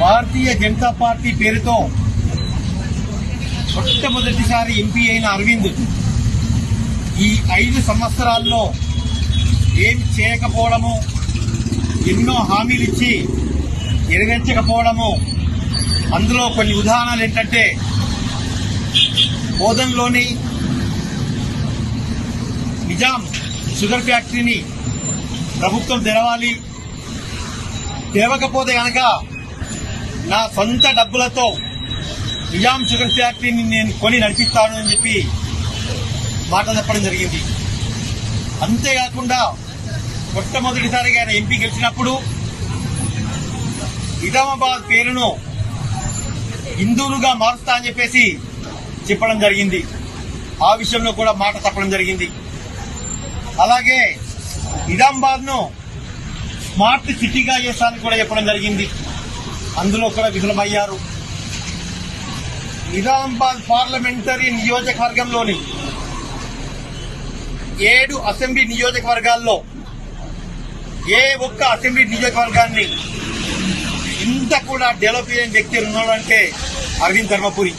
Bharatiya Janata party పేరుతో మొట్టమొదటిసారి MP అయిన అరవింద్ ఈ 5 సంవత్సరాల్లో ఏమి చేయకపోవడము, ఎన్నో హామీలు ఇచ్చి నెరవేర్చకపోవడము. అందులో కొన్ని ఉదాహరణలు ఏంటంటే, బోధన్లోని నిజాం షుగర్ ఫ్యాక్టరీని ప్రభుత్వం తెరవాలి, తెరవకపోతే కనుక నా సొంత డబ్బులతో నిజాం షుగర్ ఫ్యాక్టరీని నేను కొని నడిపిస్తాను అని చెప్పి మాట చెప్పడం జరిగింది. అంతేకాకుండా మొట్టమొదటిసారిగా ఆయన ఎంపీ గెలిచినప్పుడు నిజామాబాద్ పేరును హిందువులుగా మారుస్తా అని చెప్పేసి చెప్పడం జరిగింది. ఆ విషయంలో కూడా మాట తప్పడం జరిగింది. అలాగే నిజామాబాద్ ను స్మార్ట్ సిటీగా చేస్తానని కూడా చెప్పడం జరిగింది. అందులో కూడా విఫలమయ్యారు. నిజామాబాద్ పార్లమెంటరీ నియోజకవర్గంలోని 7 అసెంబ్లీ నియోజకవర్గాల్లో ఏ ఒక్క అసెంబ్లీ నియోజకవర్గాన్ని ఇంత కూడా డెవలప్ చేయని వ్యక్తి ఉన్నాడంటే అరవింద్ ధర్మపురి.